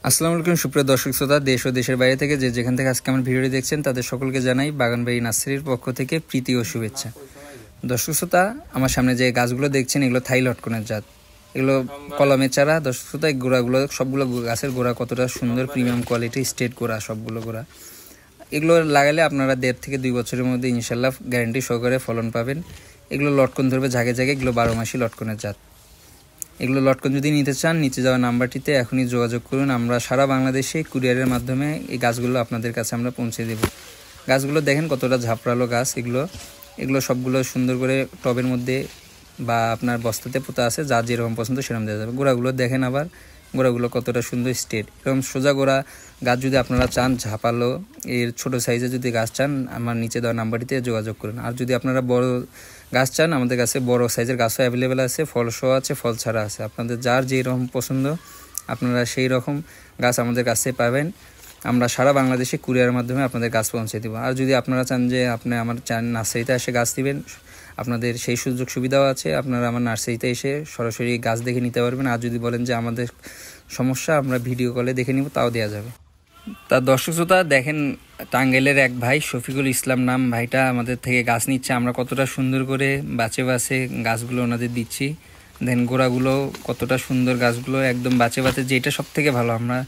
আসসালামু আলাইকুম সুপ্রিয় দর্শক শ্রোতা, দেশ ও দেশের বাইরে থেকে যে যেখান থেকে আজকে আমার ভিডিওটি দেখছেন তাদের সকলকে জানাই বাগানবাড়ি নার্সারির পক্ষ থেকে প্রীতি ও শুভেচ্ছা। দর্শক শ্রোতা, আমার সামনে যে গাছগুলো দেখছেন এগুলো থাই লটকনের জাত, এগুলো কলমের চারা। দর্শক শ্রোতা, এই গোড়াগুলো সবগুলো গাছের গোড়া কতটা সুন্দর, প্রিমিয়াম কোয়ালিটি স্টেট গোড়া, সবগুলো গোড়া। এগুলো লাগালে আপনারা 1.5 থেকে 2 বছরের মধ্যে ইনশাল্লাহ গ্যারান্টি সহকারে ফলন পাবেন। এগুলো লটকন ধরবে ঝাঁকে ঝাঁকে, এগুলো 12 মাসি লটকনের জাত। এগুলো লটকন যদি নিতে চান নিচে যাওয়া নাম্বারটিতে এখনই যোগাযোগ করুন। আমরা সারা বাংলাদেশে কুরিয়ারের মাধ্যমে এই গাছগুলো আপনাদের কাছে আমরা পৌঁছে দেব। গাছগুলো দেখেন কতটা ঝাপড়ালো গাছ। এগুলো সবগুলো সুন্দর করে টবের মধ্যে বা আপনার বস্তাতে পোতা আছে, যা যেরকম পছন্দ সেরকম দেওয়া যাবে। গোড়াগুলো দেখেন, আবার গোড়াগুলো কতটা সুন্দর স্ট্রেট, এরকম সোজা গোড়া গাছ যদি আপনারা চান ঝাপালো এর ছোট সাইজে যদি গাছ চান, আমার নিচে দেওয়া নাম্বারটিতে যোগাযোগ করুন। আর যদি আপনারা বড় গাছ চান, আমাদের কাছে বড় সাইজের গাছও অ্যাভেলেবেল আছে, ফল সহ আছে, ফল ছাড়া আছে। আপনাদের যার যেই রকম পছন্দ আপনারা সেই রকম গাছ আমাদের কাছে পাবেন। আমরা সারা বাংলাদেশে কুরিয়ারের মাধ্যমে আপনাদের গাছ পৌঁছে দেবো। আর যদি আপনারা চান যে আপনি আমার নার্সারিতে এসে গাছ দিবেন, আপনাদের সেই সুযোগ সুবিধাও আছে। আপনারা আমার নার্সারিতে এসে সরাসরি গাছ দেখে নিতে পারবেন। আর যদি বলেন যে আমাদের সমস্যা, আমরা ভিডিও কলে দেখে নিব, তাও দেওয়া যাবে। তার দর্শক শ্রোতা দেখেন, টাঙ্গাইলের এক ভাই শফিকুল ইসলাম নাম, ভাইটা আমাদের থেকে গাছ নিচ্ছে। আমরা কতটা সুন্দর করে বাছে বাছে গাছগুলো ওনাদের দিচ্ছি। দেন গোড়াগুলো কতটা সুন্দর, গাছগুলো একদম বাছে বাছে, যেটা সব থেকে ভালো। আমরা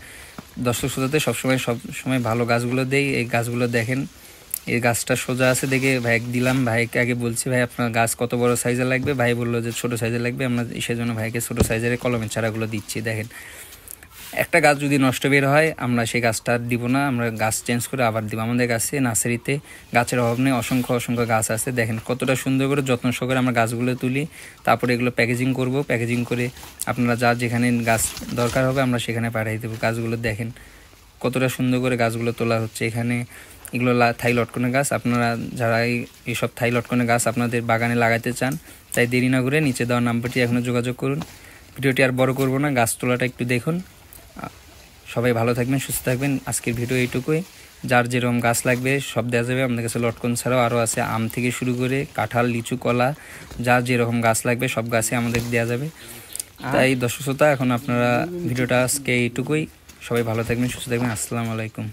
দর্শক শ্রোতাতে সবসময় ভালো গাছগুলো দেই। এই গাছগুলো দেখেন, এই গাছটা সোজা আছে দেখে ভাই দিলাম। ভাইকে আগে বলছি, ভাই আপনার গাছ কত বড় সাইজের লাগবে? ভাই বললো যে ছোট সাইজের লাগবে। আমরা সেজন্য ভাইকে ছোট সাইজের কলমের চারাগুলো দিচ্ছি। দেখেন, একটা গাছ যদি নষ্ট বের হয় আমরা সেই গাছটা দিব না, আমরা গাছ চেঞ্জ করে আবার দিব। আমাদের কাছে নার্সারিতে গাছের অভাব নেই, অসংখ্য গাছ আছে। দেখেন কতটা সুন্দর করে যত্ন সহকারে আমরা গাছগুলো তুলি, তারপরে এগুলো প্যাকেজিং করব। প্যাকেজিং করে আপনারা যার যেখানে গাছ দরকার হবে আমরা সেখানে পাঠিয়ে দেবো। গাছগুলো দেখেন কতটা সুন্দর করে গাছগুলো তোলা হচ্ছে। এখানে এগুলো থাই লটকনের গাছ। আপনারা যারা এইসব থাই লটকনের গাছ আপনাদের বাগানে লাগাতে চান, তাই দেরি না করে নিচে দেওয়া নাম্বারটি এখনও যোগাযোগ করুন। ভিডিওটি আর বড় করব না, গাছ তোলাটা একটু দেখুন। সবাই ভালো থাকবেন, সুস্থ থাকবেন। আজকের ভিডিও এইটুকুই। যার যেরকম গাছ লাগবে সব দেওয়া যাবে। আমাদের কাছে লটকন ছাড়াও আরও আছে, আম থেকে শুরু করে কাঁঠাল, লিচু, কলা, যার যেরকম গাছ লাগবে সব গাছে আমাদের দেওয়া যাবে। তাই দর্শক শ্রোতা, এখন আপনারা ভিডিওটা আজকে এইটুকুই। সবাই ভালো থাকবেন, সুস্থ থাকবেন। আসসালামু আলাইকুম।